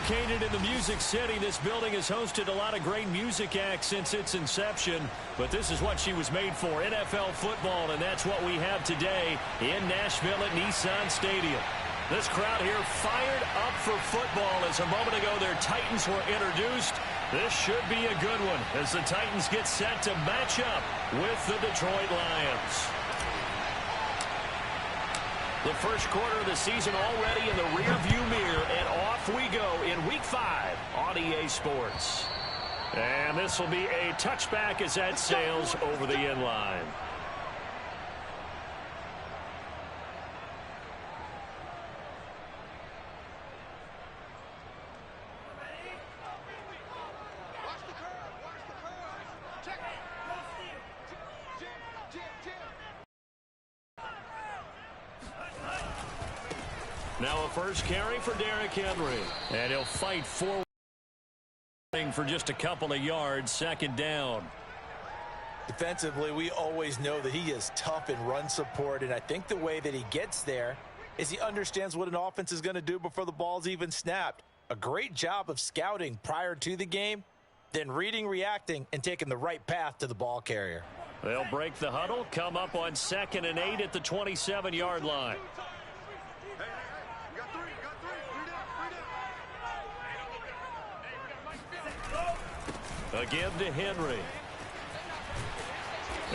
Located in the Music City, this building has hosted a lot of great music acts since its inception, but this is what she was made for, NFL football, and that's what we have today in Nashville at Nissan Stadium. This crowd here fired up for football as a moment ago their Titans were introduced. This should be a good one as the Titans get set to match up with the Detroit Lions. The first quarter of the season already in the rearview mirror, and off we go in Week 5 on EA Sports. And this will be a touchback as that sails over the end line. Now a first carry for Derrick Henry. And he'll fight forward for just a couple of yards, second down. Defensively, we always know that he is tough in run support, and I think the way that he gets there is he understands what an offense is going to do before the ball's even snapped. A great job of scouting prior to the game, then reading, reacting, and taking the right path to the ball carrier. They'll break the huddle, come up on 2nd and 8 at the 27-yard line. Again to Henry.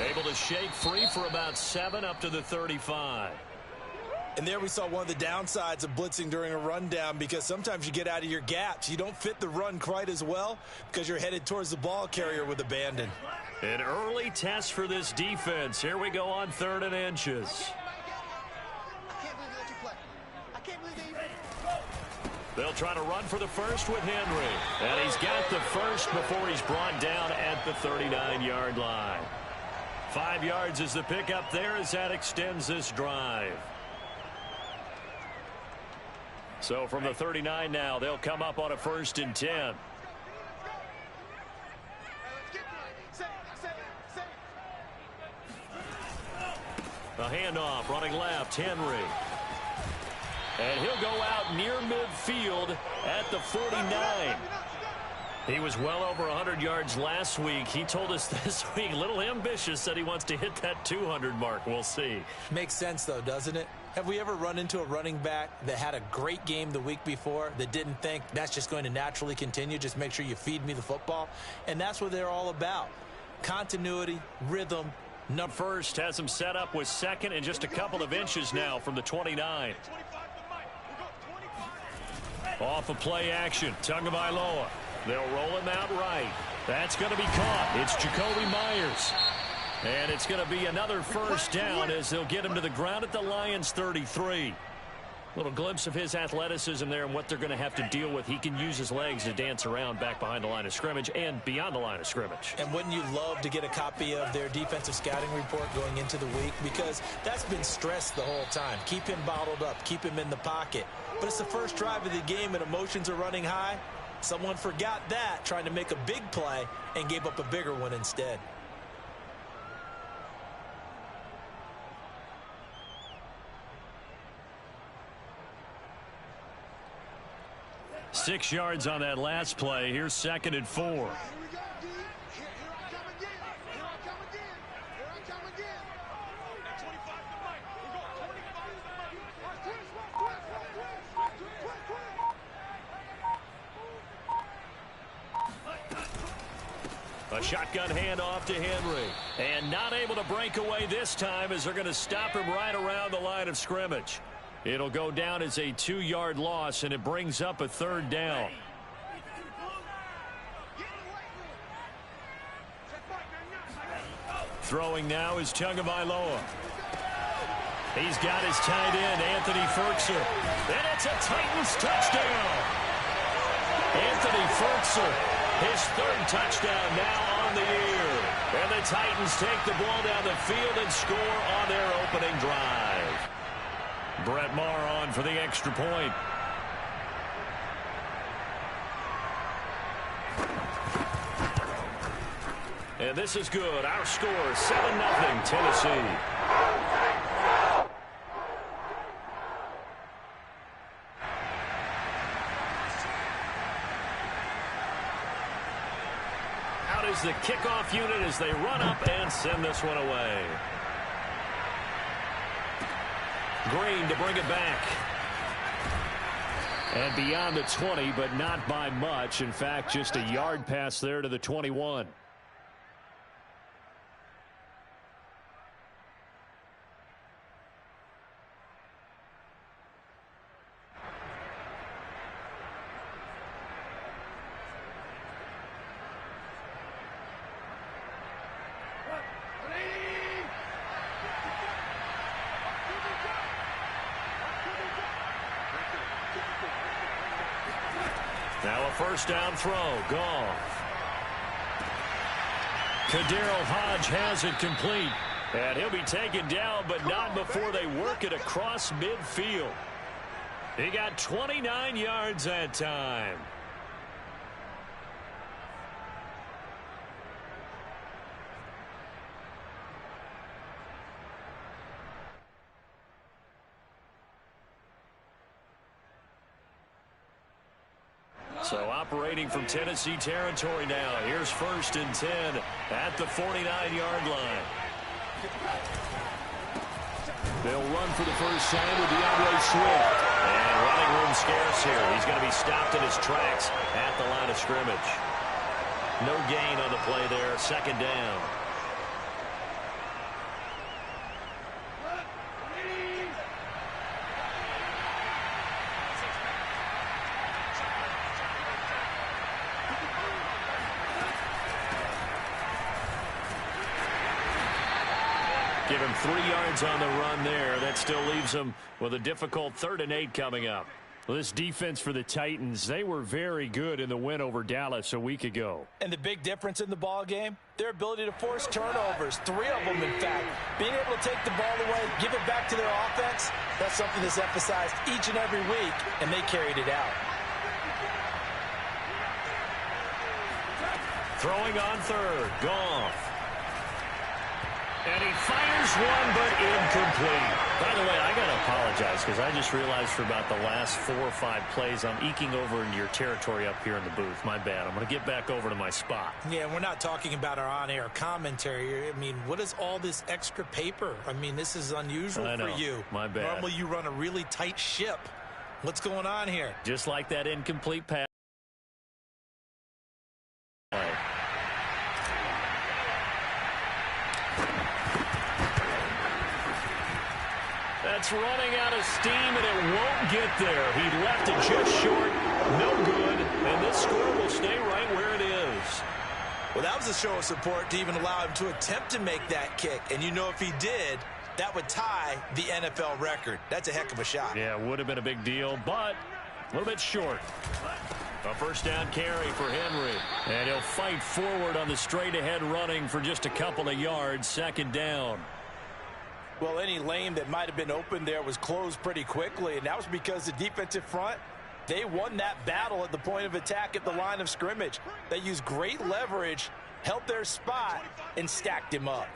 Able to shake free for about 7 up to the 35. And there we saw one of the downsides of blitzing during a rundown, because sometimes you get out of your gaps. You don't fit the run quite as well because you're headed towards the ball carrier with abandon. An early test for this defense. Here we go on 3rd and inches. They'll try to run for the first with Henry. And he's got the first before he's brought down at the 39-yard line. 5 yards is the pickup there as that extends this drive. So from the 39 now, they'll come up on a 1st and 10. A handoff running left, Henry. And he'll go out near midfield at the 49. He was well over 100 yards last week. He told us this week, a little ambitious, said he wants to hit that 200 mark. We'll see. Makes sense, though, doesn't it? Have we ever run into a running back that had a great game the week before that didn't think that's just going to naturally continue? Just make sure you feed me the football. And that's what they're all about. Continuity, rhythm. First has him set up with 2nd and just a couple of inches now from the 29. Off of play action, Tagovailoa. They'll roll him out right. That's going to be caught. It's Jacoby Myers. And it's going to be another first down as they'll get him to the ground at the Lions' 33. Little glimpse of his athleticism there and what they're going to have to deal with. He can use his legs to dance around back behind the line of scrimmage and beyond the line of scrimmage. And wouldn't you love to get a copy of their defensive scouting report going into the week? Because that's been stressed the whole time. Keep him bottled up. Keep him in the pocket. But it's the first drive of the game and emotions are running high. Someone forgot that, trying to make a big play, and gave up a bigger one instead. Six yards on that last play. Here's 2nd and 4. A shotgun handoff to Henry. And not able to break away this time as they're going to stop him right around the line of scrimmage. It'll go down as a 2-yard loss, and it brings up a 3rd down. Throwing now is Tagovailoa. He's got his tight end, Anthony Firkser. And it's a Titans touchdown. Anthony Firkser, his 3rd touchdown now on the year. And the Titans take the ball down the field and score on their opening drive. Brett Maher on for the extra point. And this is good. Our score, 7-0 Tennessee. is the kickoff unit as they run up and send this one away. Green to bring it back. And beyond the 20, but not by much. In fact, just a yard pass there to the 21. Now a first down throw. Goff. Kaderl Hodge has it complete. And he'll be taken down, but not before they work it across midfield. He got 29 yards that time. So operating from Tennessee territory now. Here's 1st and 10 at the 49-yard line. They'll run for the first time with DeAndre Swift. And running room scarce here. He's going to be stopped in his tracks at the line of scrimmage. No gain on the play there. 2nd down. Give him 3 yards on the run there. That still leaves him with a difficult 3rd and 8 coming up. Well, this defense for the Titans, they were very good in the win over Dallas a week ago. And the big difference in the ball game, their ability to force turnovers. 3 of them, in fact. Being able to take the ball away, give it back to their offense, that's something that's emphasized each and every week, and they carried it out. Throwing on 3rd. Goff. And he fires one, but incomplete. By the way, I got to apologize because I just realized for about the last 4 or 5 plays, I'm eking over into your territory up here in the booth. My bad. I'm going to get back over to my spot. Yeah, we're not talking about our on-air commentary. I mean, what is all this extra paper? I mean, this is unusual for you. My bad. Normally you run a really tight ship. What's going on here? Just like that incomplete pass. That's running out of steam, and it won't get there. He left it just short. No good. And this score will stay right where it is. Well, that was a show of support to even allow him to attempt to make that kick. And you know if he did, that would tie the NFL record. That's a heck of a shot. Yeah, it would have been a big deal, but a little bit short. A first down carry for Henry. And he'll fight forward on the straight-ahead running for just a couple of yards. 2nd down. Well, any lane that might have been open there was closed pretty quickly, and that was because the defensive front, they won that battle at the point of attack at the line of scrimmage. They used great leverage, held their spot, and stacked him up.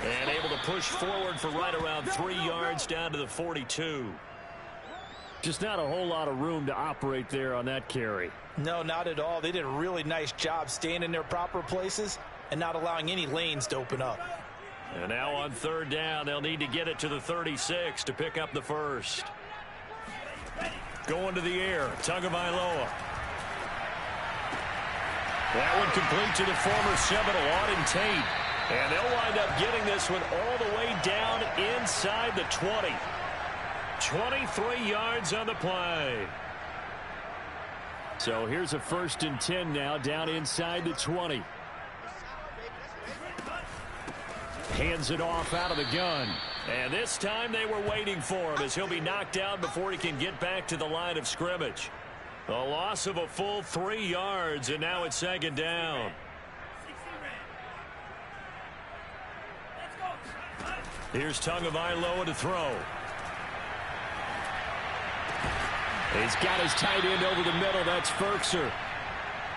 And able to push forward for right around 3 yards down to the 42. Just not a whole lot of room to operate there on that carry. No, not at all. They did a really nice job staying in their proper places and not allowing any lanes to open up. And now on 3rd down, they'll need to get it to the 36 to pick up the first. Going to the air, Tagovailoa. That one complete to the former Seminole, Auden Tate. And they'll wind up getting this one all the way down inside the 20. 23 yards on the play. So here's a 1st and 10 now down inside the 20. Hands it off out of the gun. And this time they were waiting for him as he'll be knocked down before he can get back to the line of scrimmage. A loss of a full 3 yards, and now it's 2nd down. Here's Tagovailoa to throw. He's got his tight end over the middle. That's Firkser.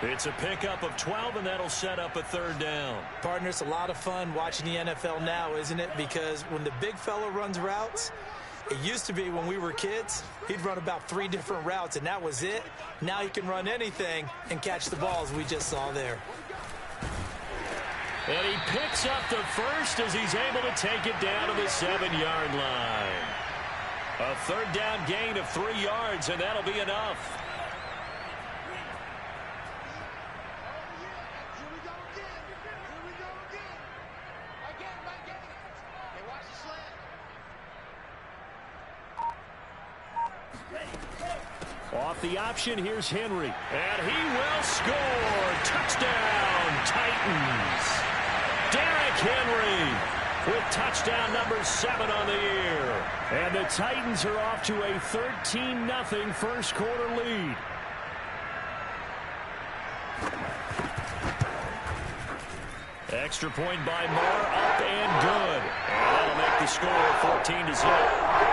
It's a pickup of 12, and that'll set up a 3rd down. Partner, it's a lot of fun watching the NFL now, isn't it? Because when the big fella runs routes, It used to be when we were kids, he'd run about 3 different routes, and that was it. Now he can run anything and catch the balls we just saw there. And he picks up the first as he's able to take it down to the 7-yard line. A third down gain of 3 yards, and that'll be enough. Off the option, here's Henry. And he will score. Touchdown, Titans. Derrick Henry with touchdown number 7 on the year. And the Titans are off to a 13-0 first quarter lead. Extra point by Moore, up and good. And that'll make the score 14-0.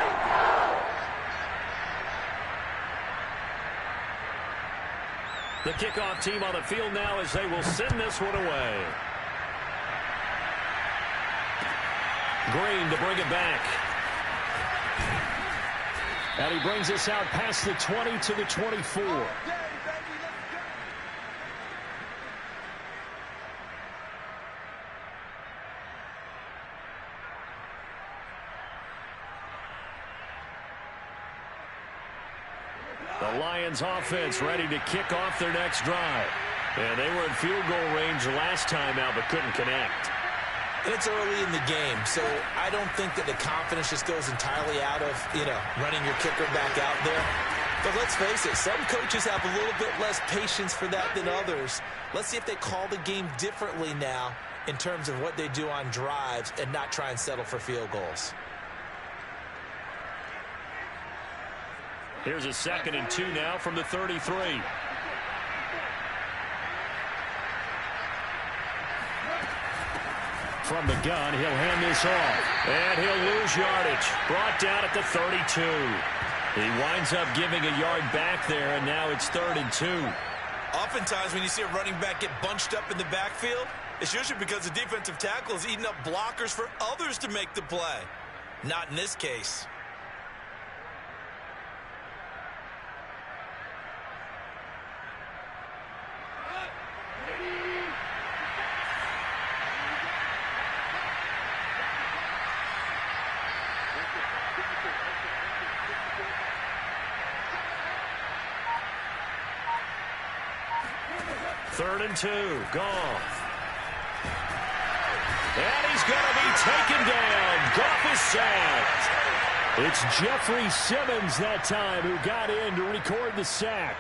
The kickoff team on the field now as they will send this one away. Green to bring it back. And he brings us out past the 20 to the 24. The Lions offense ready to kick off their next drive. And they were in field goal range last time out but couldn't connect. And it's early in the game, so I don't think that the confidence just goes entirely out of, running your kicker back out there. But let's face it, some coaches have a little bit less patience for that than others. Let's see if they call the game differently now in terms of what they do on drives and not try and settle for field goals. Here's a 2nd and 2 now from the 33. From the gun, he'll hand this off. And he'll lose yardage. Brought down at the 32. He winds up giving a yard back there, and now it's 3rd and 2. Oftentimes when you see a running back get bunched up in the backfield, it's usually because the defensive tackle is eating up blockers for others to make the play. Not in this case. Third and 2, Goff. And he's going to be taken down. Goff is sacked. It's Jeffrey Simmons that time who got in to record the sack.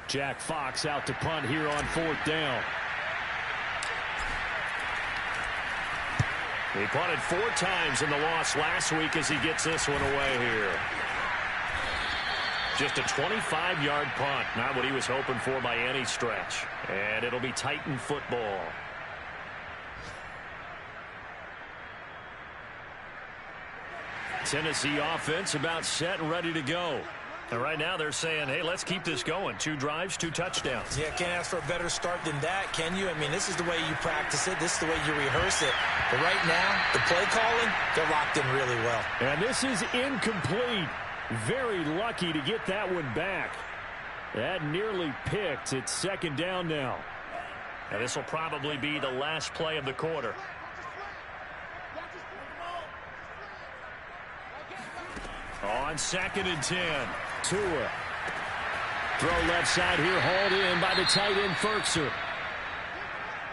Jack Fox out to punt here on 4th down. He punted 4 times in the loss last week as he gets this one away here. Just a 25-yard punt. Not what he was hoping for by any stretch. And it'll be Titan football. Tennessee offense about set and ready to go. And right now they're saying, hey, let's keep this going. 2 drives, 2 touchdowns. Yeah, can't ask for a better start than that, can you? I mean, this is the way you practice it. This is the way you rehearse it. But right now, the play calling, they're locked in really well. And this is incomplete. Very lucky to get that one back. That nearly picked. It's 2nd down now. And this will probably be the last play of the quarter. On 2nd and 10. Tua. Throw left side here, hauled in by the tight end, Firkser.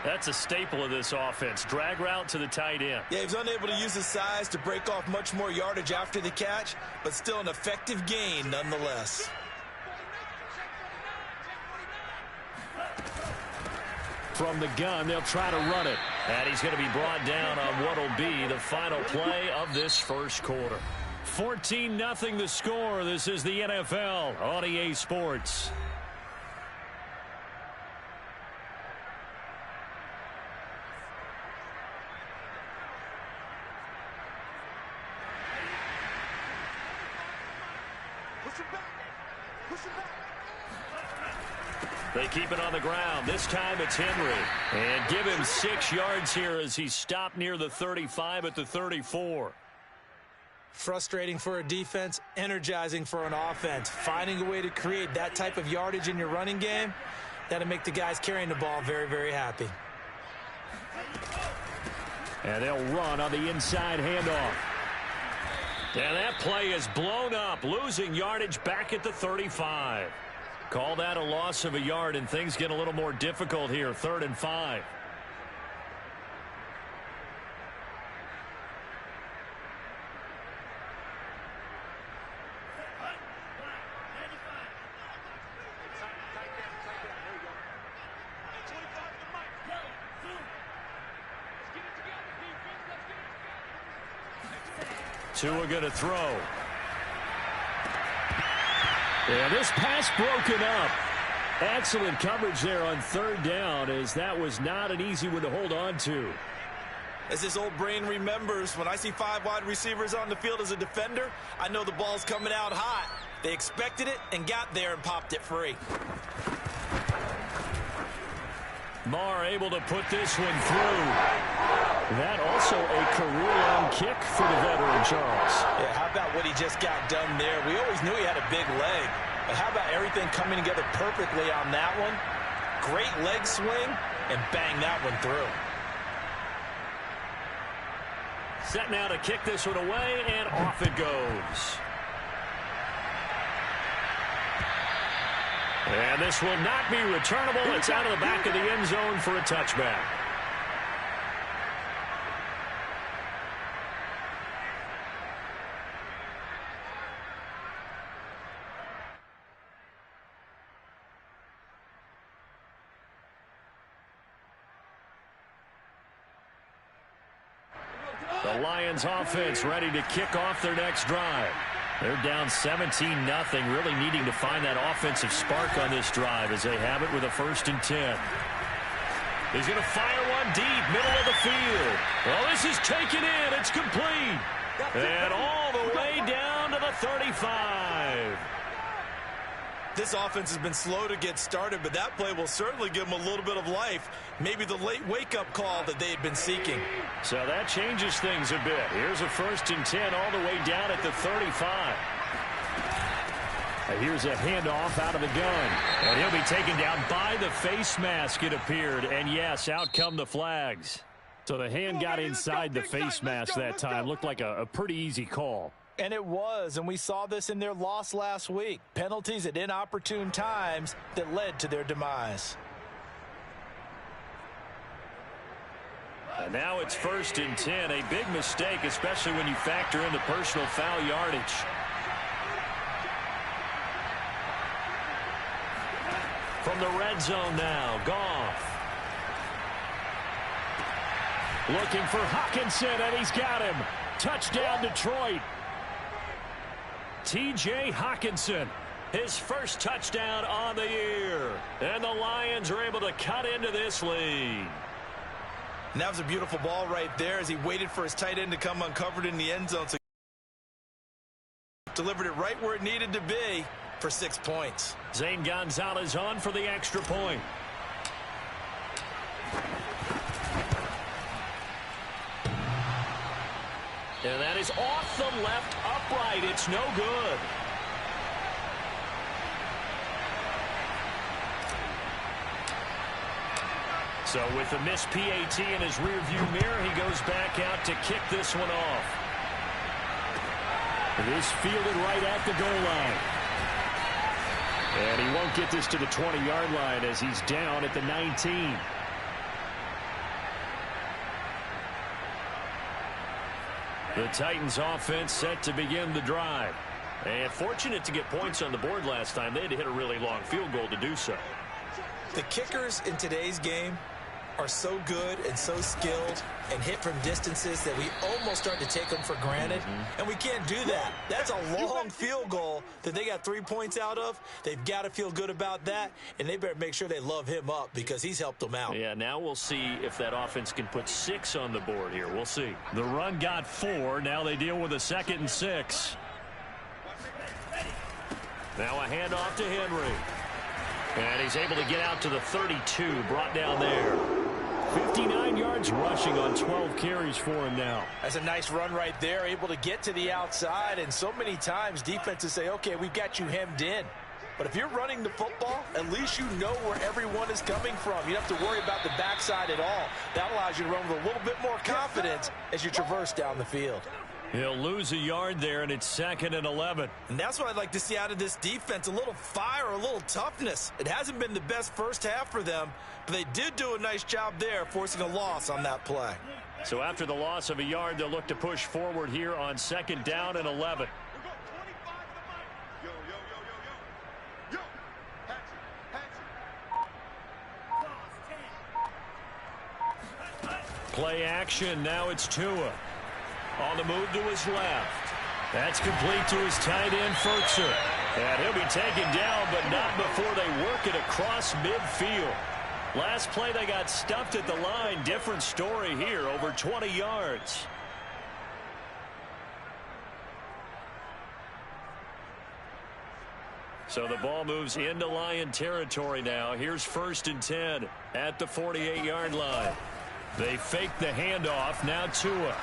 That's a staple of this offense. Drag route to the tight end. Yeah, he was unable to use his size to break off much more yardage after the catch, but still an effective gain nonetheless. From the gun, they'll try to run it. And he's going to be brought down on what will be the final play of this first quarter. 14-0 the score. This is the NFL on EA Sports. They keep it on the ground. This time it's Henry. And give him 6 yards here as he stopped near the 35 at the 34. Frustrating for a defense, energizing for an offense. Finding a way to create that type of yardage in your running game, that'll make the guys carrying the ball very, very happy. And they'll run on the inside handoff. And that play is blown up, losing yardage back at the 35. Call that a loss of a yard, and things get a little more difficult here, 3rd and 5. Tua going to throw. And this pass broken up. Excellent coverage there on 3rd down, as that was not an easy one to hold on to. As this old brain remembers, when I see 5 wide receivers on the field as a defender, I know the ball's coming out hot. They expected it and got there and popped it free. Maher able to put this one through. That also a career-long kick for the veteran, Charles. Yeah, how about what he just got done there? We always knew he had a big leg, but how about everything coming together perfectly on that one? Great leg swing, and bang that one through. Set now to kick this one away, and off it goes. And this will not be returnable. It's out of the back of the end zone for a touchback. The Lions offense ready to kick off their next drive. They're down 17-0, really needing to find that offensive spark on this drive as they have it with a 1st and 10. He's going to fire one deep, middle of the field. Well, this is taken in. It's complete. And all the way down to the 35. This offense has been slow to get started, but that play will certainly give them a little bit of life. Maybe the late wake-up call that they had been seeking. So that changes things a bit. Here's a 1st and 10 all the way down at the 35. And here's a handoff out of the gun. And he'll be taken down by the face mask, it appeared. And, yes, out come the flags. So the hand got inside the face mask that time. Looked like a pretty easy call. And it was, and we saw this in their loss last week. Penalties at inopportune times that led to their demise. And now it's 1st and 10. A big mistake, especially when you factor in the personal foul yardage. From the red zone now, Goff. Looking for Hockenson, and he's got him. Touchdown, Detroit. T.J. Hockenson, his first touchdown on the year. And the Lions are able to cut into this lead. And that was a beautiful ball right there as he waited for his tight end to come uncovered in the end zone. So delivered it right where it needed to be for 6 points. Zane Gonzalez on for the extra point. And that is off the left upright. It's no good. So with the missed PAT in his rearview mirror, he goes back out to kick this one off. It is fielded right at the goal line. And he won't get this to the 20-yard line as he's down at the 19. The Titans offense set to begin the drive. And fortunate to get points on the board last time. They had to hit a really long field goal to do so. The kickers in today's game are so good and so skilled and hit from distances that we almost start to take them for granted. And we can't do that. That's a long field goal that they got 3 points out of. They've got to feel good about that, and they better make sure they love him up because he's helped them out. Yeah, now we'll see if that offense can put 6 on the board here. We'll see. The run got 4. Now they deal with a 2nd and 6. Now a handoff to Henry. And he's able to get out to the 32, brought down there. 59 yards rushing on 12 carries for him now. That's a nice run right there, able to get to the outside. And so many times defenses say, okay, we've got you hemmed in. But if you're running the football, at least you know where everyone is coming from. You don't have to worry about the backside at all. That allows you to run with a little bit more confidence as you traverse down the field. He'll lose a yard there, and it's 2nd and 11. And that's what I'd like to see out of this defense, a little fire, a little toughness. It hasn't been the best first half for them, but they did do a nice job there, forcing a loss on that play. So after the loss of a yard, they'll look to push forward here on 2nd down and 11. Play action, now it's Tua. On the move to his left. That's complete to his tight end, Furtzer. And he'll be taken down, but not before they work it across midfield. Last play, they got stuffed at the line. Different story here, over 20 yards. So the ball moves into Lion territory now. Here's 1st and 10 at the 48-yard line. They fake the handoff. Now Tua.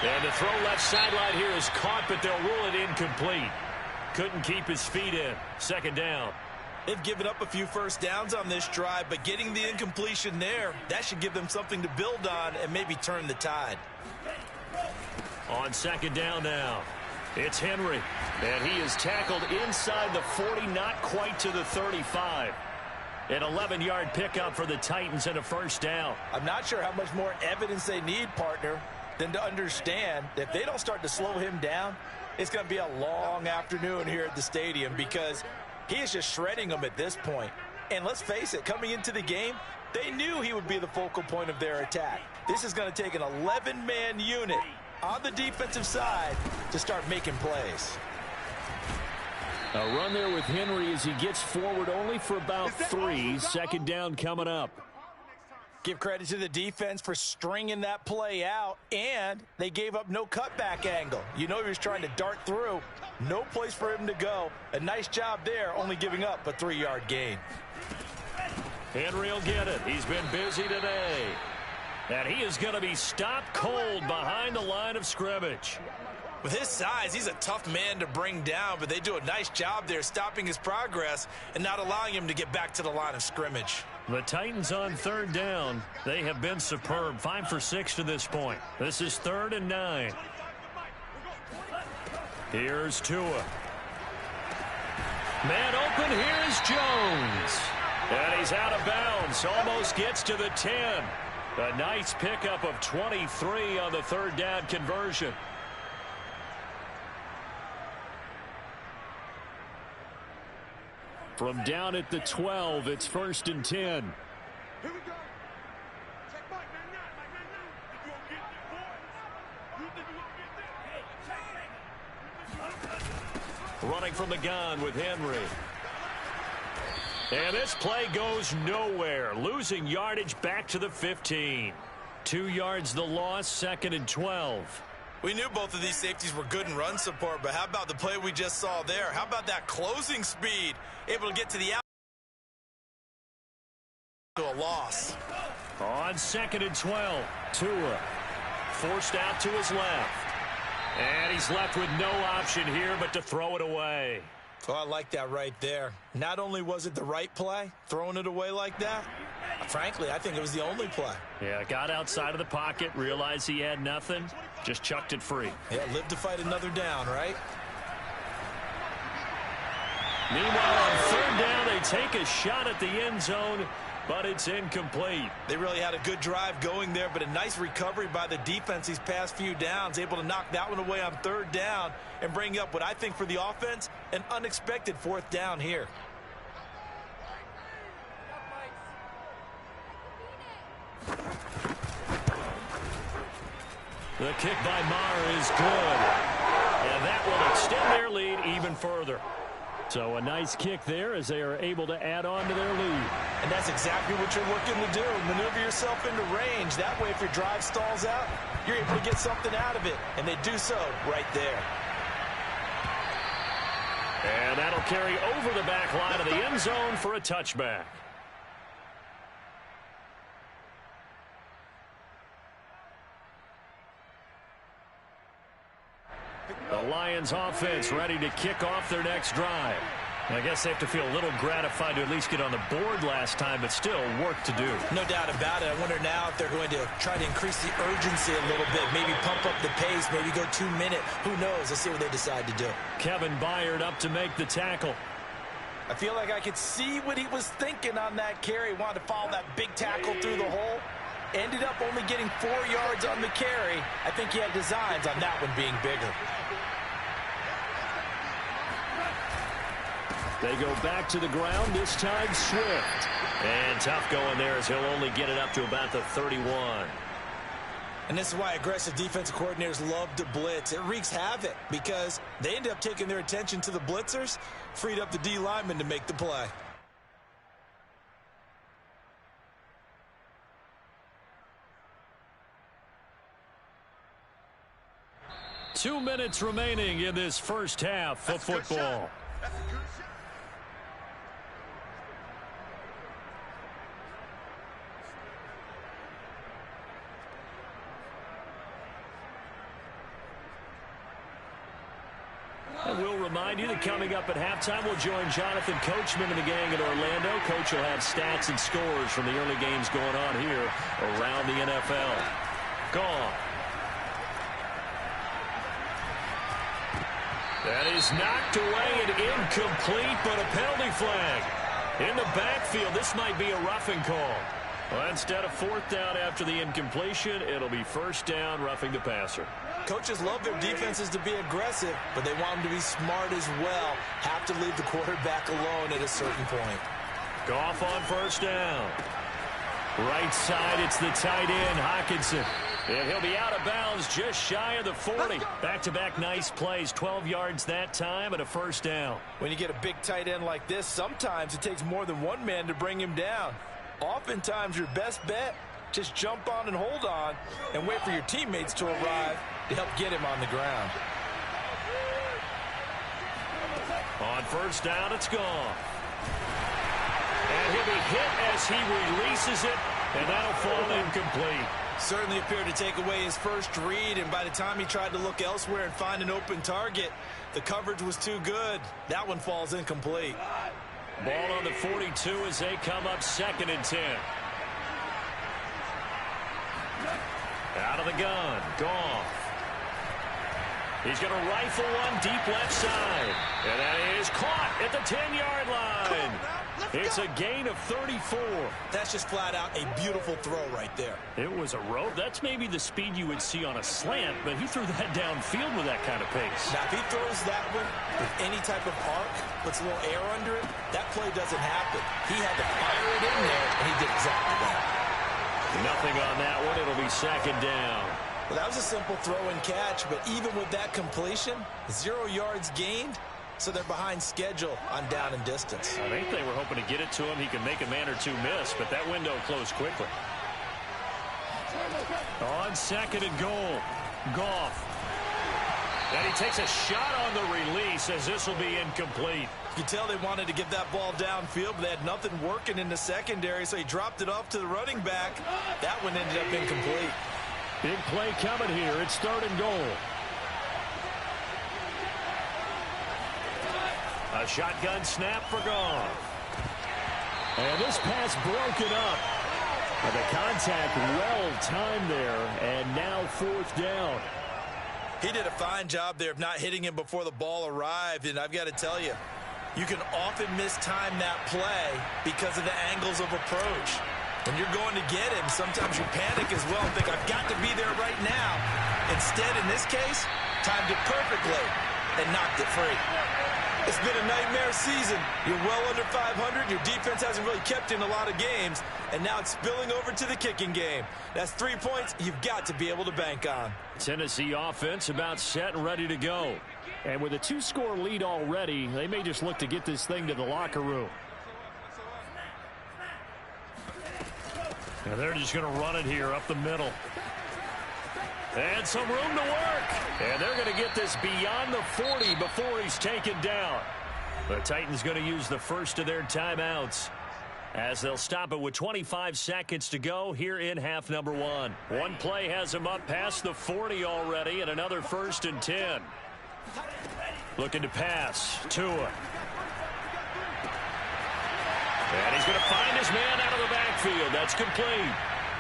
And the throw left sideline here is caught, but they'll rule it incomplete. Couldn't keep his feet in. 2nd down. They've given up a few first downs on this drive, but getting the incompletion there, that should give them something to build on and maybe turn the tide. On 2nd down now, it's Henry. And he is tackled inside the 40, not quite to the 35. An 11-yard pickup for the Titans and a 1st down. I'm not sure how much more evidence they need, partner, than to understand that if they don't start to slow him down, it's going to be a long afternoon here at the stadium because he is just shredding them at this point. And let's face it, coming into the game, they knew he would be the focal point of their attack. This is going to take an 11-man unit on the defensive side to start making plays. A run there with Henry as he gets forward only for about 3. 2nd down coming up. Give credit to the defense for stringing that play out, and they gave up no cutback angle. You know he was trying to dart through. No place for him to go. A nice job there, only giving up a 3-yard gain. Henry will get it. He's been busy today. And he is going to be stopped cold behind the line of scrimmage. With his size, he's a tough man to bring down, but they do a nice job there stopping his progress and not allowing him to get back to the line of scrimmage. The Titans on 3rd down. They have been superb. 5 for 6 to this point. This is 3rd and 9. Here's Tua. Man open. Here's Jones. And he's out of bounds. Almost gets to the 10. A nice pickup of 23 on the 3rd down conversion. From down at the 12, it's 1st and 10. Here we go. Check back, man. Running from the gun with Henry. And this play goes nowhere. Losing yardage back to the 15. 2 yards the loss, 2nd and 12. We knew both of these safeties were good in run support, but how about the play we just saw there? How about that closing speed? Able to get to the out to a loss. On 2nd and 12, Tua forced out to his left. And he's left with no option here but to throw it away. Oh, I like that right there. Not only was it the right play, throwing it away like that, frankly, I think it was the only play. Yeah, got outside of the pocket, realized he had nothing, just chucked it free. Yeah, live to fight another down, right? Meanwhile, on 3rd down, they take a shot at the end zone, but it's incomplete. They really had a good drive going there, but a nice recovery by the defense these past few downs, able to knock that one away on 3rd down and bring up what I think for the offense, an unexpected 4th down here. The kick by Maher is good, and that will extend their lead even further. So a nice kick there as they are able to add on to their lead. And that's exactly what you're looking to do. Maneuver yourself into range. That way, if your drive stalls out, you're able to get something out of it. And they do so right there. And that'll carry over the back line of the end zone for a touchback. The Lions offense ready to kick off their next drive. I guess they have to feel a little gratified to at least get on the board last time, but still work to do. No doubt about it. I wonder now if they're going to try to increase the urgency a little bit, maybe pump up the pace, maybe go 2 minute. Who knows? Let's see what they decide to do. Kevin Byard up to make the tackle. I feel like I could see what he was thinking on that carry. Wanted to follow that big tackle through the hole. Ended up only getting 4 yards on the carry. I think he had designs on that one being bigger. They go back to the ground, this time Swift. And tough going there as he'll only get it up to about the 31. And this is why aggressive defensive coordinators love to blitz. It wreaks havoc because they end up taking their attention to the blitzers, freed up the D lineman to make the play. Two minutes remaining in this first half of football. And we'll remind you that coming up at halftime, we'll join Jonathan Coachman and the gang in Orlando. Coach will have stats and scores from the early games going on here around the NFL. Gone. That is knocked away and incomplete, but a penalty flag. In the backfield, this might be a roughing call. Well, instead of fourth down after the incompletion, it'll be first down, roughing the passer. Coaches love their defenses to be aggressive, but they want them to be smart as well. Have to leave the quarterback alone at a certain point. Goff on first down. Right side, it's the tight end, Hockenson. And he'll be out of bounds just shy of the 40. Back-to-back nice plays, 12 yards that time and a first down. When you get a big tight end like this, sometimes it takes more than one man to bring him down. Oftentimes, your best bet, just jump on and hold on and wait for your teammates to arrive to help get him on the ground. On first down, it's gone. And he'll be hit as he releases it, and that'll fall incomplete. Certainly appeared to take away his first read, and by the time he tried to look elsewhere and find an open target, the coverage was too good. That one falls incomplete. Ball on the 42 as they come up 2nd and 10. Out of the gun, Goff. He's going to rifle one deep left side. And that is caught at the 10-yard line. It's a gain of 34. That's just flat out a beautiful throw right there. It was a rope. That's maybe the speed you would see on a slant, but he threw that downfield with that kind of pace. Now, if he throws that one with any type of arc, puts a little air under it, that play doesn't happen. He had to fire it in there, and he did exactly that. Nothing on that one. It'll be 2nd down. Well, that was a simple throw and catch, but even with that completion, 0 yards gained, so they're behind schedule on down and distance. I think they were hoping to get it to him. He could make a man or two miss, but that window closed quickly. On 2nd and goal, Goff. And he takes a shot on the release as this will be incomplete. You can tell they wanted to get that ball downfield, but they had nothing working in the secondary, so he dropped it off to the running back. That one ended up incomplete. Big play coming here. It's 3rd and goal. A shotgun snap for Goff. And this pass broken up. But the contact well timed there, and now 4th down. He did a fine job there of not hitting him before the ball arrived, and I've got to tell you, you can often mistime that play because of the angles of approach. When you're going to get him, sometimes you panic as well and think, I've got to be there right now. Instead, in this case, timed it perfectly and knocked it free. It's been a nightmare season. You're well under 500. Your defense hasn't really kept in a lot of games, and now it's spilling over to the kicking game. That's 3 points you've got to be able to bank on. Tennessee offense about set and ready to go. And with a 2-score lead already, they may just look to get this thing to the locker room. And they're just going to run it here up the middle. And some room to work. And they're going to get this beyond the 40 before he's taken down. The Titans going to use the first of their timeouts as they'll stop it with 25 seconds to go here in half number one. One play has them up past the 40 already, and another 1st and 10. Looking to pass. Tua. And he's going to find his man out of the backfield. That's complete.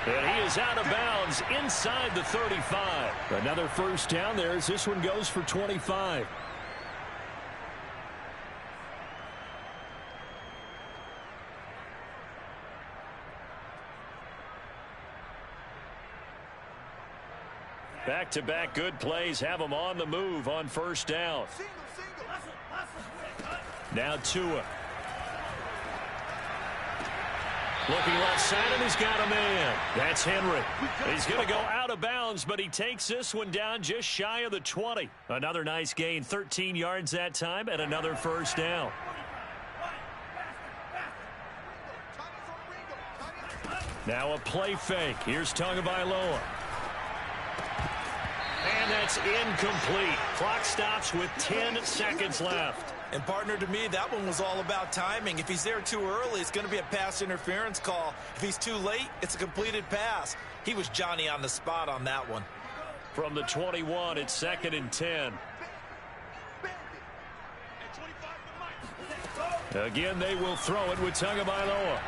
And he is out of bounds inside the 35. Another first down there as this one goes for 25. Back-to-back good plays have them on the move on first down. Now Tua. Looking left side, and he's got a man. That's Henry. He's going to go out of bounds, but he takes this one down just shy of the 20. Another nice gain, 13 yards that time, and another first down. Now a play fake. Here's Tagovailoa. And that's incomplete. Clock stops with 10 seconds left. And partner, to me, that one was all about timing. If he's there too early, it's going to be a pass interference call. If he's too late, it's a completed pass. He was Johnny on the spot on that one. From the 21, it's 2nd and 10. Again, they will throw it with Tagovailoa.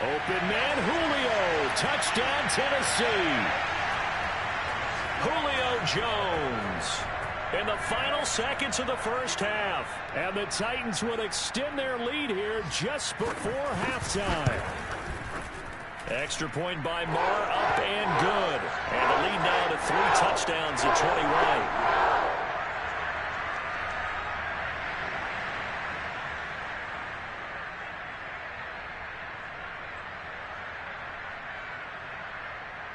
Open man, Julio. Touchdown, Tennessee. Julio Jones in the final seconds of the first half. And the Titans would extend their lead here just before halftime. Extra point by Marr, up and good. And the lead now to 3 touchdowns at 21.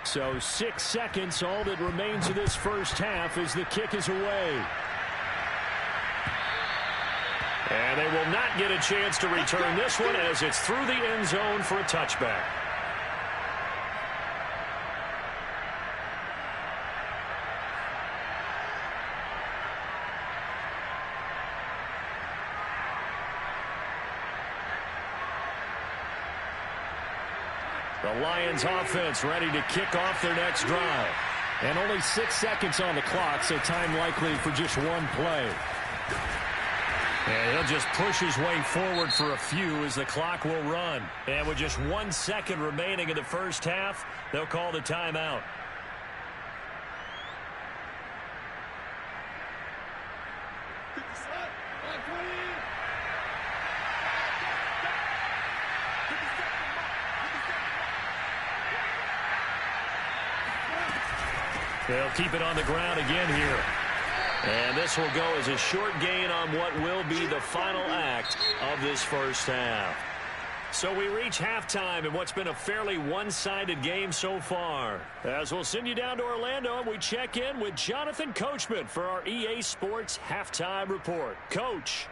So 6 seconds, all that remains of this first half as the kick is away. And they will not get a chance to return this one as it's through the end zone for a touchback. The Lions offense ready to kick off their next drive. And only 6 seconds on the clock, so time likely for just one play. And he'll just push his way forward for a few as the clock will run. And with just 1 second remaining in the first half, they'll call the timeout. They'll keep it on the ground again here. And this will go as a short gain on what will be the final act of this first half. So we reach halftime in what's been a fairly one-sided game so far. As we'll send you down to Orlando, and we check in with Jonathan Coachman for our EA Sports Halftime Report. Coach.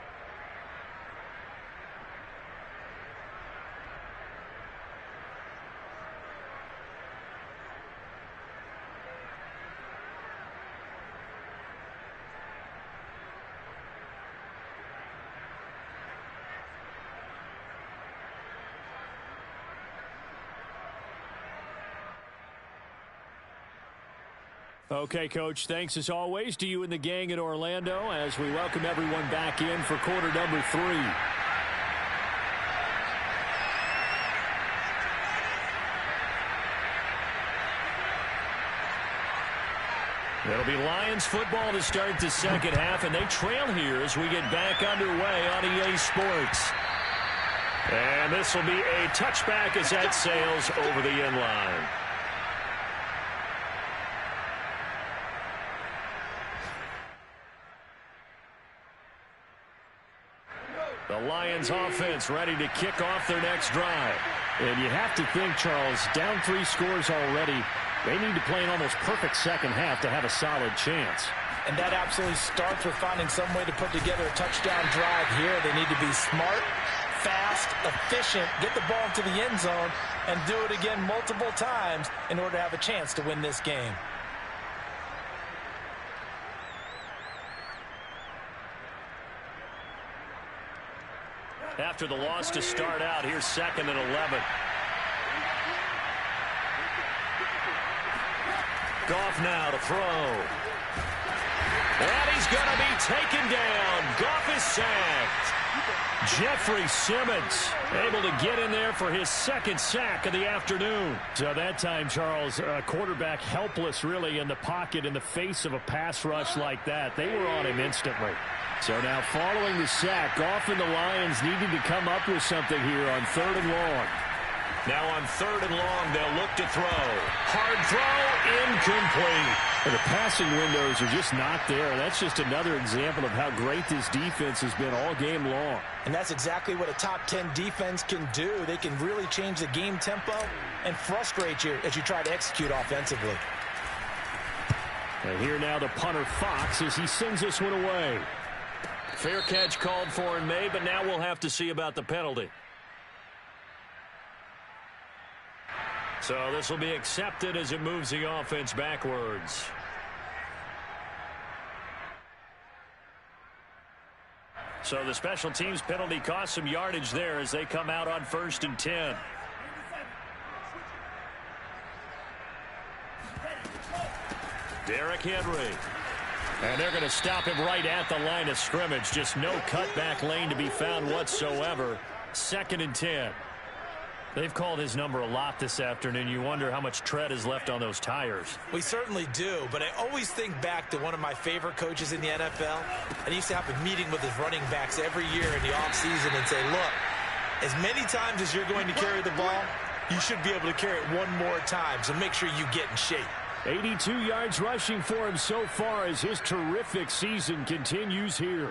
Okay, Coach, thanks as always to you and the gang at Orlando as we welcome everyone back in for quarter number 3. It'll be Lions football to start the second half, and they trail here as we get back underway on EA Sports. And this will be a touchback as that sails over the end line. The Lions offense ready to kick off their next drive. And you have to think, Charles, down 3 scores already. They need to play an almost perfect second half to have a solid chance. And that absolutely starts with finding some way to put together a touchdown drive here. They need to be smart, fast, efficient, get the ball into the end zone, and do it again multiple times in order to have a chance to win this game. after the loss to start out. Here's 2nd and 11. Goff now to throw. And he's going to be taken down. Goff is sacked. Jeffrey Simmons able to get in there for his 2nd sack of the afternoon. So that time, Charles, quarterback helpless really in the pocket in the face of a pass rush like that. They were on him instantly. So now following the sack, Goff and the Lions needing to come up with something here on 3rd and long. Now on 3rd and long, they'll look to throw. Hard throw, incomplete. And the passing windows are just not there. That's just another example of how great this defense has been all game long. And that's exactly what a top 10 defense can do. They can really change the game tempo and frustrate you as you try to execute offensively. And here now the punter Fox as he sends this one away. Fair catch called for and made, but now we'll have to see about the penalty. So this will be accepted as it moves the offense backwards. So the special teams penalty cost some yardage there as they come out on 1st and 10. Derrick Henry. And they're going to stop him right at the line of scrimmage. Just no cutback lane to be found whatsoever. 2nd and 10. They've called his number a lot this afternoon. You wonder how much tread is left on those tires. We certainly do, but I always think back to one of my favorite coaches in the NFL. And he used to have a meeting with his running backs every year in the offseason and say, look, as many times as you're going to carry the ball, you should be able to carry it one more time, so make sure you get in shape. 82 yards rushing for him so far as his terrific season continues here.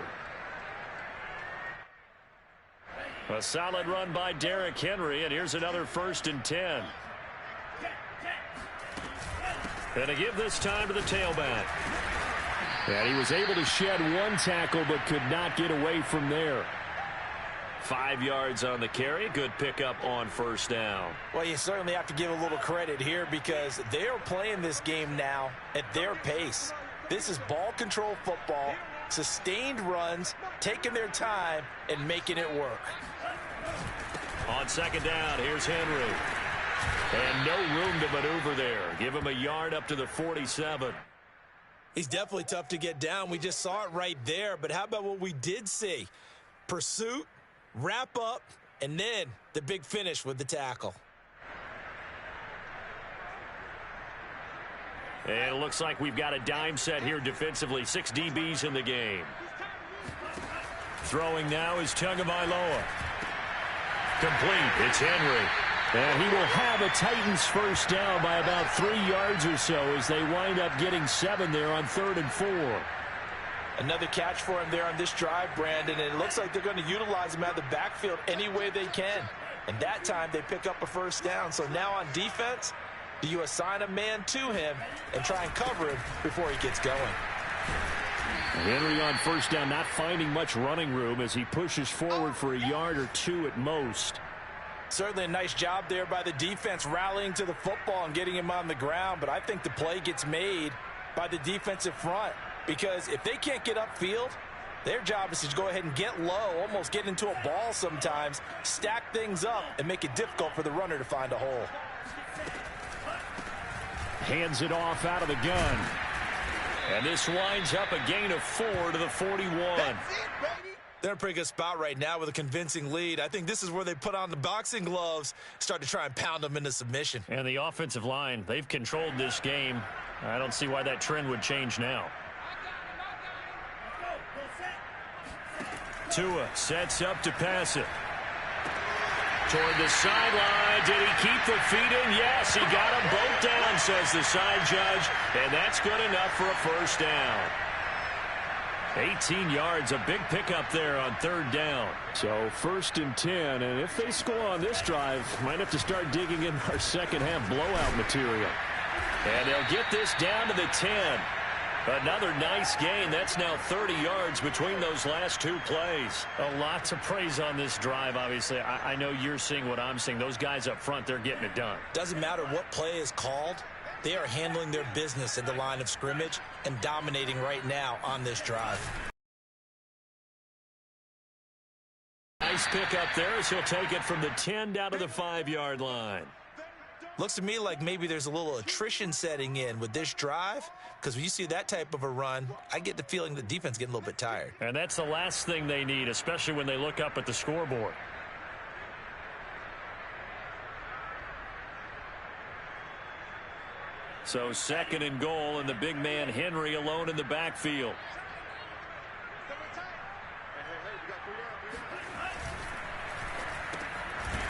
A solid run by Derrick Henry, and here's another 1st and 10. And to give this time to the tailback. And he was able to shed one tackle but could not get away from there. 5 yards on the carry. Good pickup on 1st down. Well, you certainly have to give a little credit here because they're playing this game now at their pace. This is ball control football, sustained runs, taking their time, and making it work. On 2nd down, here's Henry. And no room to maneuver there. Give him a yard up to the 47. He's definitely tough to get down. We just saw it right there. But how about what we did see? Pursuit, wrap up, and then the big finish with the tackle. And it looks like we've got a dime set here defensively. 6 DBs in the game. Throwing now is Tagovailoa. Complete. It's Henry. And he will have a Titans 1st down by about 3 yards or so as they wind up getting 7 there on 3rd and 4. Another catch for him there on this drive, Brandon, and it looks like they're going to utilize him out of the backfield any way they can. And that time they pick up a 1st down. So now on defense, do you assign a man to him and try and cover him before he gets going? Henry on 1st down, not finding much running room as he pushes forward for a yard or 2 at most. Certainly a nice job there by the defense rallying to the football and getting him on the ground, but I think the play gets made by the defensive front because if they can't get upfield, their job is to go ahead and get low, almost get into a ball sometimes, stack things up, and make it difficult for the runner to find a hole. Hands it off out of the gun. And this winds up a gain of 4 to the 41. They're in a pretty good spot right now with a convincing lead. I think this is where they put on the boxing gloves, start to try and pound them into submission. And the offensive line, they've controlled this game. I don't see why that trend would change now. Tua sets up to pass it. Toward the sideline. Did he keep the feet in? Yes, he got them both down, says the side judge. And that's good enough for a 1st down. 18 yards, a big pickup there on 3rd down. So 1st and 10, and if they score on this drive, might have to start digging in our second half blowout material. And they'll get this down to the 10. Another nice gain. That's now 30 yards between those last 2 plays. A lot to praise on this drive, obviously. I know you're seeing what I'm seeing. Those guys up front, they're getting it done. Doesn't matter what play is called. They are handling their business at the line of scrimmage and dominating right now on this drive. nice pick up there as he'll take it from the 10 down to the 5-yard line. Looks to me like maybe there's a little attrition setting in with this drive, because when you see that type of a run, I get the feeling the defense getting a little bit tired. And that's the last thing they need, especially when they look up at the scoreboard. So 2nd and goal, and the big man Henry alone in the backfield.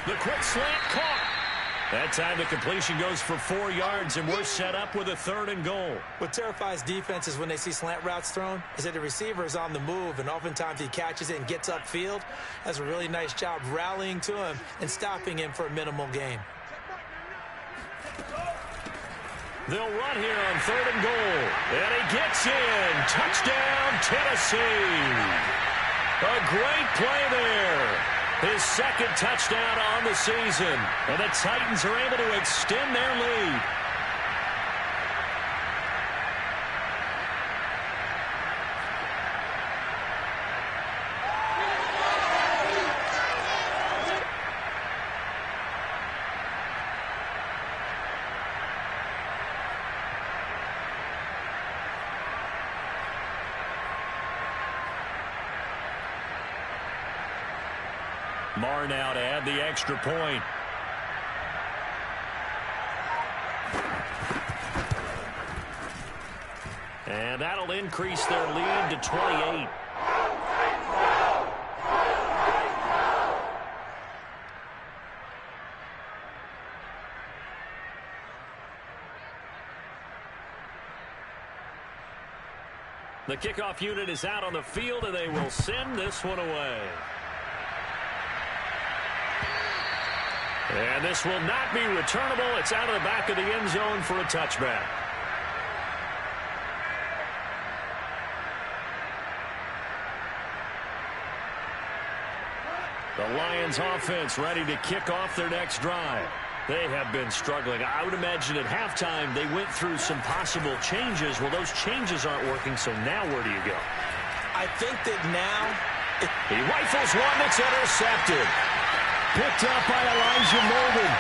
The quick slant caught. That time the completion goes for 4 yards, and we're set up with a 3rd and goal. What terrifies defenses when they see slant routes thrown is that the receiver is on the move, and oftentimes he catches it and gets upfield. Does a really nice job rallying to him and stopping him for a minimal gain. They'll run here on 3rd and goal. And he gets in. Touchdown, Tennessee. A great play there. His 2nd touchdown on the season. And the Titans are able to extend their lead. Marr now to add the extra point. And that'll increase their lead to 28. The kickoff unit is out on the field, and they will send this one away. And this will not be returnable. It's out of the back of the end zone for a touchback. The Lions offense ready to kick off their next drive. They have been struggling. I would imagine at halftime they went through some possible changes. Well, those changes aren't working, so now where do you go? I think that now... He rifles one that's intercepted. Picked up by Elijah Molden.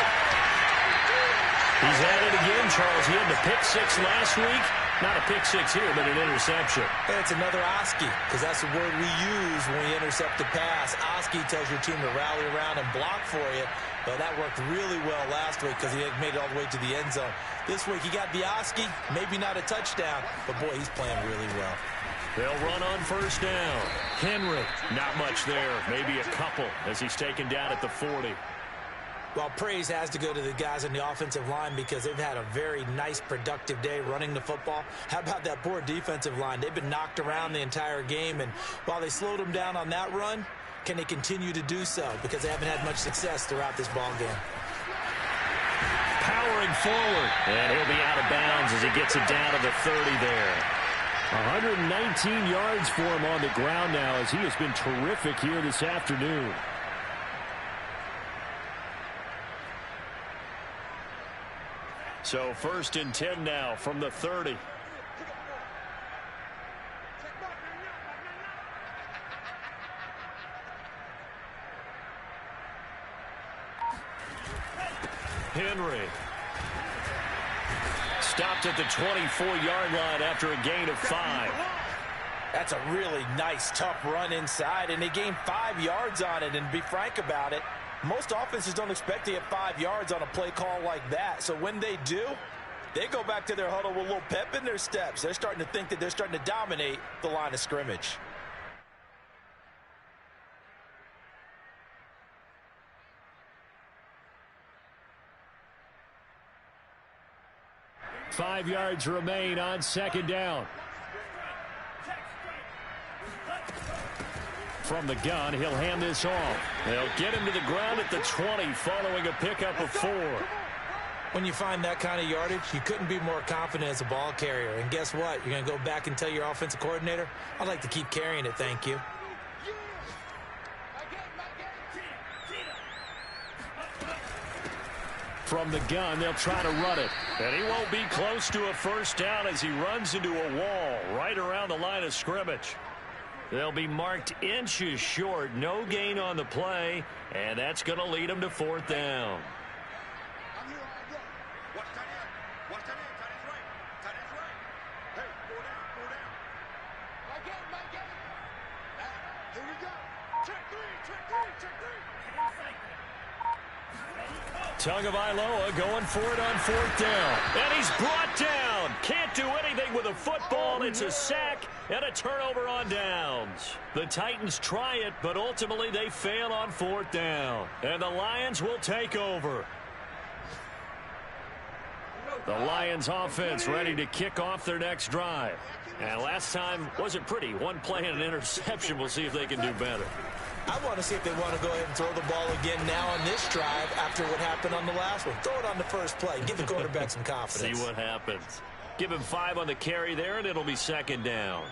He's at it again, Charles. He had the pick 6 last week. Not a pick 6 here, but an interception. And it's another Oski, because that's the word we use when we intercept the pass. Oski tells your team to rally around and block for you. But that worked really well last week because he had made it all the way to the end zone. This week he got the Oski, maybe not a touchdown, but boy, he's playing really well. They'll run on 1st down. Henry, not much there. Maybe a couple as he's taken down at the 40. Well, praise has to go to the guys on the offensive line because they've had a very nice, productive day running the football. How about that poor defensive line? They've been knocked around the entire game, and while they slowed them down on that run, can they continue to do so? Because they haven't had much success throughout this ball game. Powering forward, and he'll be out of bounds as he gets it down to the 30 there. 119 yards for him on the ground now as he has been terrific here this afternoon. So 1st and 10 now from the 30. Henry. Stopped at the 24-yard line after a gain of 5. That's a really nice, tough run inside, and they gained 5 yards on it. And to be frank about it, most offenses don't expect to get 5 yards on a play call like that. So when they do, they go back to their huddle with a little pep in their steps. They're starting to think that they're starting to dominate the line of scrimmage. Five yards remain on 2nd down. From the gun, he'll hand this off. They'll get him to the ground at the 20 following a pickup of 4. When you find that kind of yardage, you couldn't be more confident as a ball carrier. And guess what? You're going to go back and tell your offensive coordinator, I'd like to keep carrying it, thank you. From the gun, they'll try to run it. And he won't be close to a 1st down as he runs into a wall right around the line of scrimmage. They'll be marked inches short. No gain on the play, and that's going to lead them to fourth down. I'm here all day. Watch tight end. Watch tight end. Tight end's right. Tight end's right. Hey, four down. Four down. My game. My game. Here we go. Check three. Check three. Check three. Tagovailoa going for it on fourth down. And he's brought down. Can't do anything with a football. It's a sack and a turnover on downs. The Titans try it, but ultimately they fail on fourth down. And the Lions will take over. The Lions offense ready to kick off their next drive. And last time wasn't pretty. One play and an interception. We'll see if they can do better. I want to see if they want to go ahead and throw the ball again now on this drive after what happened on the last one. Throw it on the first play. Give the quarterback some confidence. See what happens. Give him 5 on the carry there, and it'll be second down.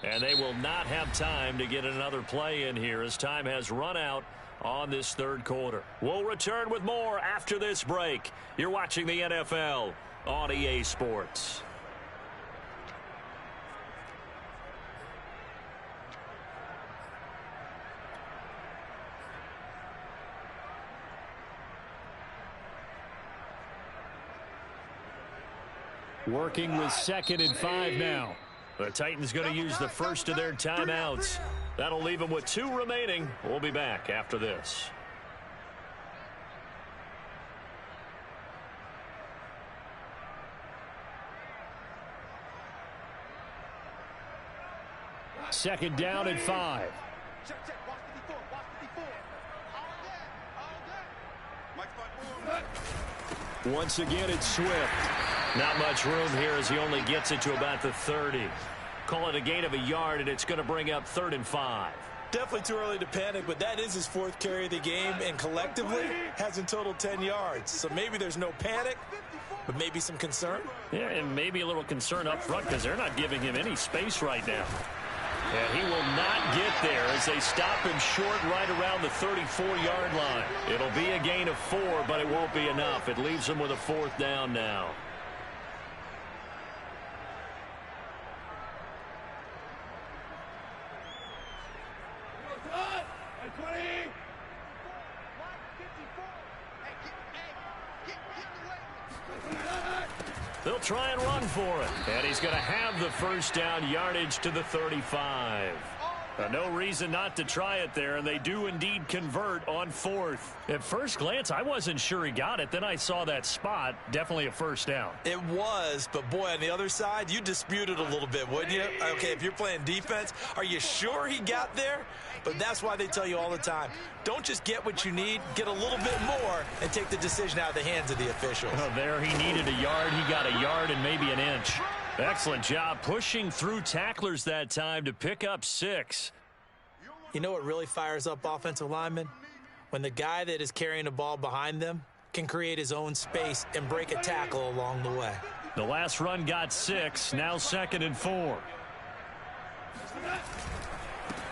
And they will not have time to get another play in here as time has run out on this third quarter. We'll return with more after this break. You're watching the NFL on EA Sports. Working with 2nd and 5 now. The Titans going to use the first of their timeouts. That'll leave them with 2 remaining. We'll be back after this. Second down and 5. Check. Watch the D4. Watch the D4. All day. Mike Spot. Once again, it's Swift. Not much room here as he only gets it to about the 30. Call it a gain of a yard, and it's going to bring up 3rd and 5. Definitely too early to panic, but that is his 4th carry of the game, and collectively has in total 10 yards. So maybe there's no panic, but maybe some concern. Yeah, and maybe a little concern up front because they're not giving him any space right now. And he will not get there as they stop him short right around the 34-yard line. It'll be a gain of 4, but it won't be enough. It leaves him with a 4th down now. They'll try and run for it. And he's going to have the first down, yardage to the 35. No reason not to try it there, and they do indeed convert on 4th. At first glance, I wasn't sure he got it. Then I saw that spot. Definitely a first down. It was, but boy, on the other side, you dispute it a little bit, wouldn't you? Okay, if you're playing defense, are you sure he got there? But that's why they tell you all the time, don't just get what you need, get a little bit more, and take the decision out of the hands of the officials. Oh, there he needed a yard. He got a yard and maybe an inch. Excellent job pushing through tacklers that time to pick up 6. You know what really fires up offensive linemen? When the guy that is carrying the ball behind them can create his own space and break a tackle along the way. The last run got 6, now 2nd and 4.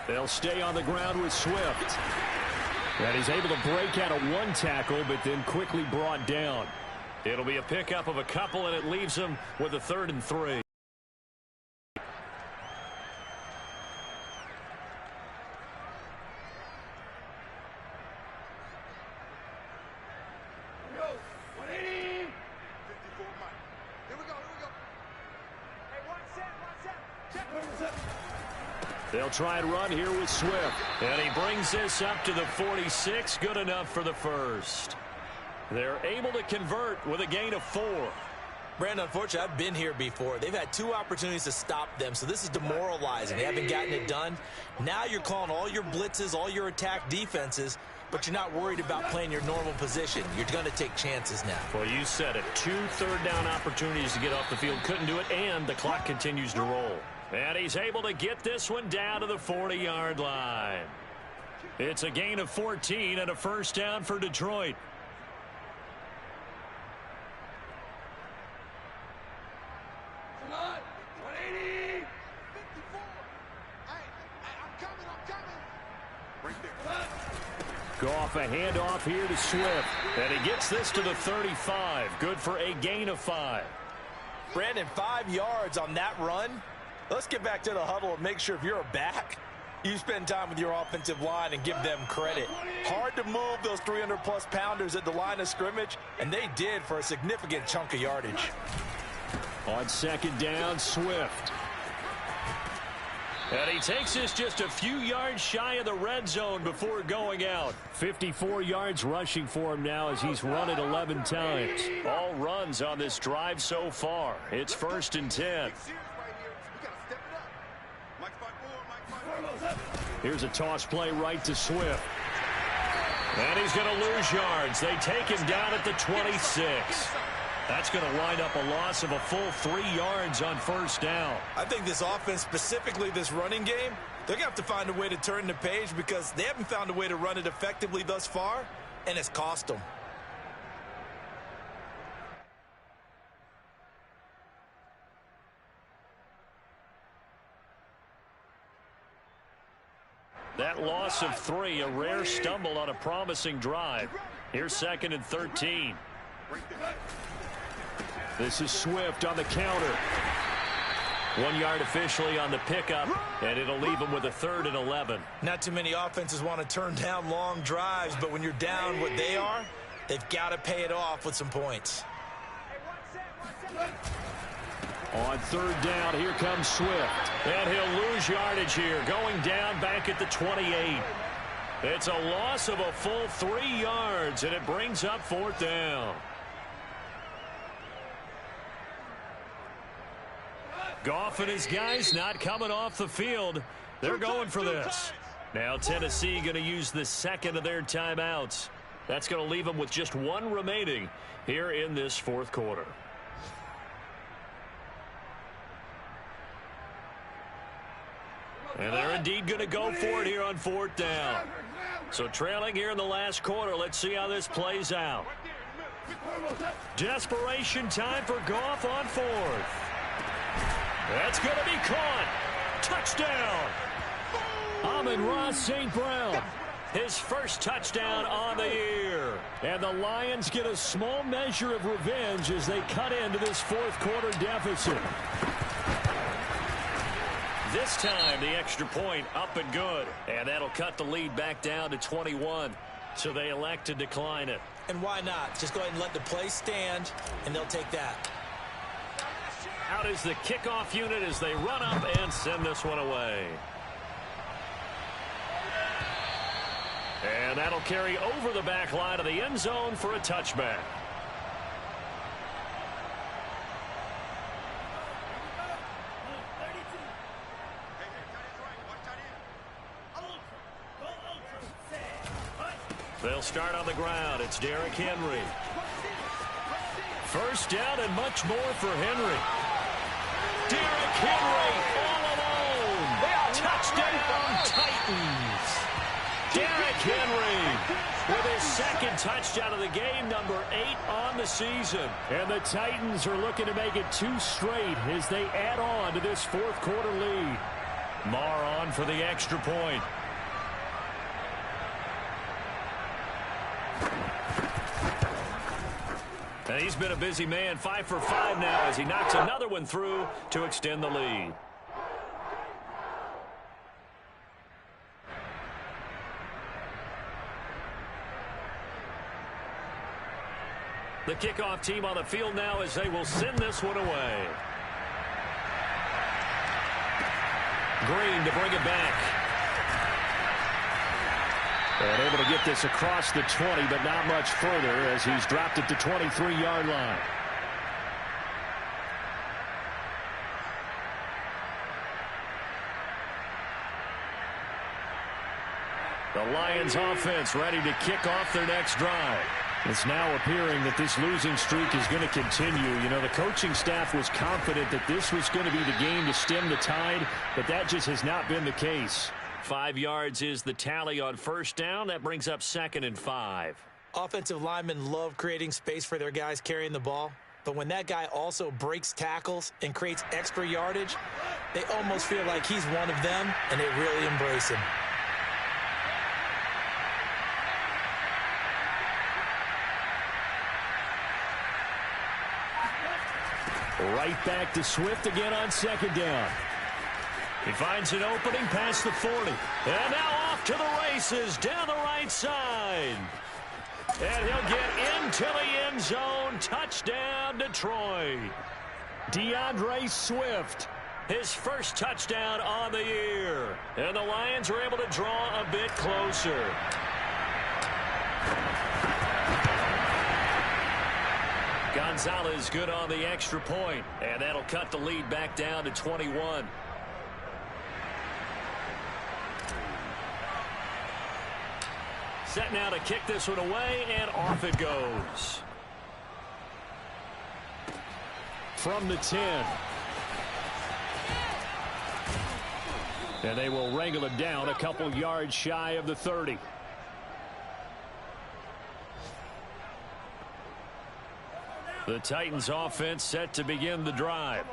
They'll stay on the ground with Swift. And he's able to break out of 1 tackle, but then quickly brought down. It'll be a pickup of a couple, and it leaves him with a 3rd and 3. They'll try and run here with Swift. And he brings this up to the 46. Good enough for the first. They're able to convert with a gain of 4. Brandon, unfortunately, I've been here before. They've had 2 opportunities to stop them, so this is demoralizing. They haven't gotten it done. Now you're calling all your blitzes, all your attack defenses, but you're not worried about playing your normal position. You're going to take chances now. Well, you said it. 2 third-down opportunities to get off the field. Couldn't do it, and the clock continues to roll. And he's able to get this one down to the 40-yard line. It's a gain of 14 and a first down for Detroit. Come on, 180. 54. Hey, I'm coming. Right there. Goff a handoff here to Swift. And he gets this to the 35. Good for a gain of 5. Brandon, 5 yards on that run. Let's get back to the huddle and make sure if you're a back, you spend time with your offensive line and give them credit. Hard to move those 300-plus pounders at the line of scrimmage, and they did for a significant chunk of yardage. On second down, Swift. And he takes this just a few yards shy of the red zone before going out. 54 yards rushing for him now as he's run it 11 times. All runs on this drive so far. It's 1st and 10. Here's a toss play right to Swift. And he's going to lose yards. They take him down at the 26. That's going to wind up a loss of a full 3 yards on 1st down. I think this offense, specifically this running game, they're going to have to find a way to turn the page because they haven't found a way to run it effectively thus far, and it's cost them. That loss of 3, a rare stumble on a promising drive. Here's 2nd and 13. This is Swift on the counter. 1 yard officially on the pickup, and it'll leave him with a 3rd and 11. Not too many offenses want to turn down long drives, but when you're down what they are, they've got to pay it off with some points. On 3rd down, here comes Swift. And he'll lose yardage here, going down back at the 28. It's a loss of a full 3 yards, and it brings up 4th down. Goff and his guys not coming off the field. They're going for this. Now Tennessee going to use the 2nd of their timeouts. That's going to leave them with just 1 remaining here in this 4th quarter. And they're indeed going to go for it here on 4th down. So trailing here in the last quarter. Let's see how this plays out. Desperation time for Goff on 4th. That's going to be caught. Touchdown. Amon-Ra St. Brown. His first touchdown on the year. And the Lions get a small measure of revenge as they cut into this 4th quarter deficit. This time the extra point up and good. And that'll cut the lead back down to 21. So they elect to decline it. And why not? Just go ahead and let the play stand, and they'll take that. Out is the kickoff unit as they run up and send this one away. And that'll carry over the back line of the end zone for a touchback. They'll start on the ground. It's Derrick Henry. 1st down and much more for Henry. Derrick Henry all alone. Touchdown Titans. Derrick Henry with his 2nd touchdown of the game, number 8 on the season. And the Titans are looking to make it 2 straight as they add on to this 4th quarter lead. Marr on for the extra point. And he's been a busy man, 5 for 5 now as he knocks another one through to extend the lead. The kickoff team on the field now as they will send this one away. Green to bring it back. And able to get this across the 20, but not much further as he's dropped it to 23-yard line. The Lions offense ready to kick off their next drive. It's now appearing that this losing streak is going to continue. You know, the coaching staff was confident that this was going to be the game to stem the tide, but that just has not been the case. 5 yards is the tally on 1st down. That brings up 2nd and 5. Offensive linemen love creating space for their guys carrying the ball. But when that guy also breaks tackles and creates extra yardage, they almost feel like he's one of them, and they really embrace him. Right back to Swift again on second down. He finds an opening past the 40. And now off to the races down the right side. And he'll get into the end zone. Touchdown, Detroit. DeAndre Swift, his first touchdown on the year. And the Lions are able to draw a bit closer. Gonzalez good on the extra point, and that'll cut the lead back down to 21. Set now to kick this one away, and off it goes. From the 10. And they will wrangle it down a couple yards shy of the 30. The Titans offense set to begin the drive.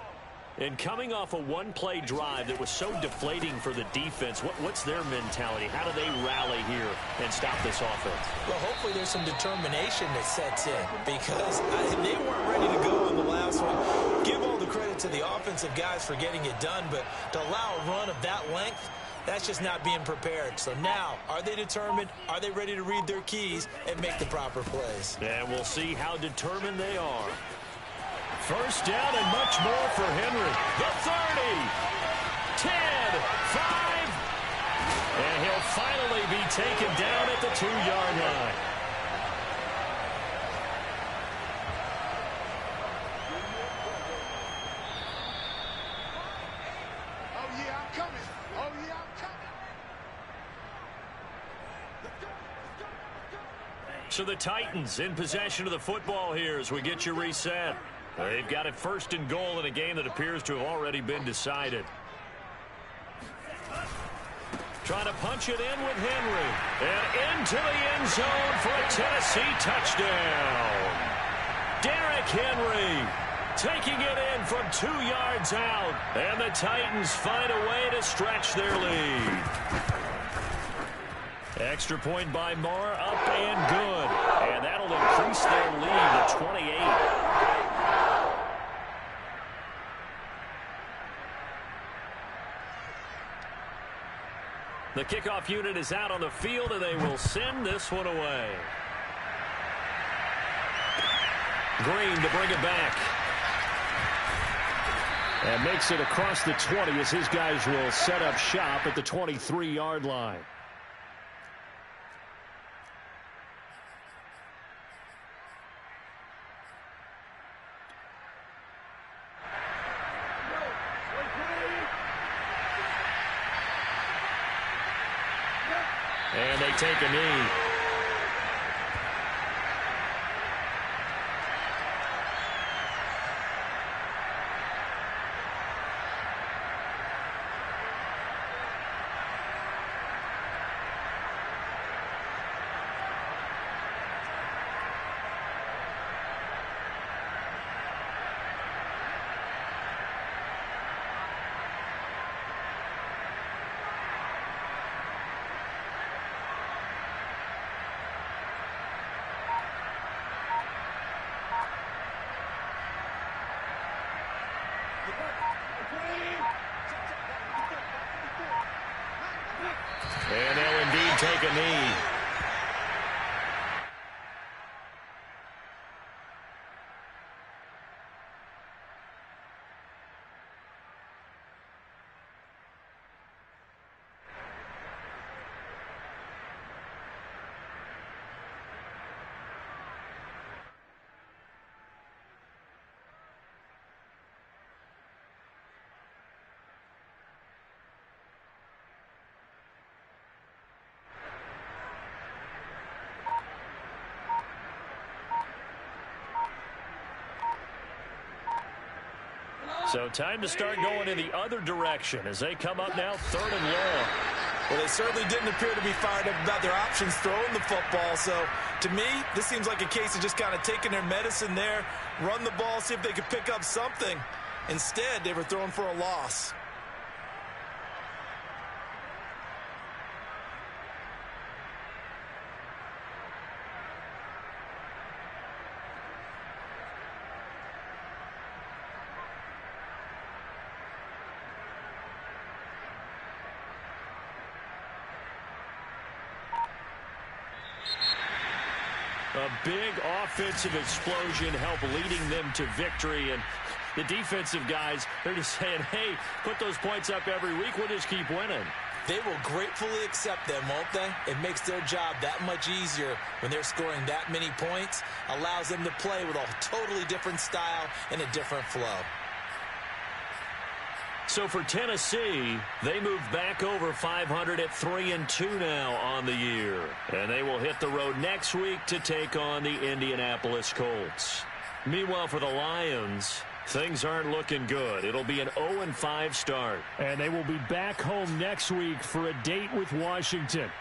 And coming off a one-play drive that was so deflating for the defense, what's their mentality? How do they rally here and stop this offense? Well, hopefully there's some determination that sets in because they weren't ready to go in the last one. Give all the credit to the offensive guys for getting it done, but to allow a run of that length, that's just not being prepared. So now, are they determined? Are they ready to read their keys and make the proper plays? And we'll see how determined they are. First down and much more for Henry. The 30, 10, 5. And he'll finally be taken down at the 2-yard line. Oh, yeah, I'm coming. Oh, yeah, I'm coming. So the Titans in possession of the football here as we get you reset. They've got it first and goal in a game that appears to have already been decided. Trying to punch it in with Henry. And into the end zone for a Tennessee touchdown. Derrick Henry taking it in from 2 yards out. And the Titans find a way to stretch their lead. Extra point by Moore, up and good. And that'll increase their lead to 28. The kickoff unit is out on the field, and they will send this one away. Green to bring it back. And makes it across the 20 as his guys will set up shop at the 23-yard line. And they take a knee. And they'll indeed take a knee. So time to start going in the other direction as they come up now 3rd and long. Well, they certainly didn't appear to be fired up about their options throwing the football. So, to me, this seems like a case of just kind of taking their medicine there, run the ball, see if they could pick up something. Instead, they were throwing for a loss. A big offensive explosion helped leading them to victory. And the defensive guys, they're just saying, hey, put those points up every week. We'll just keep winning. They will gratefully accept them, won't they? It makes their job that much easier when they're scoring that many points. Allows them to play with a totally different style and a different flow. So for Tennessee, they move back over 500 at 3-2 now on the year. And they will hit the road next week to take on the Indianapolis Colts. Meanwhile, for the Lions, things aren't looking good. It'll be an 0-5 start. And they will be back home next week for a date with Washington.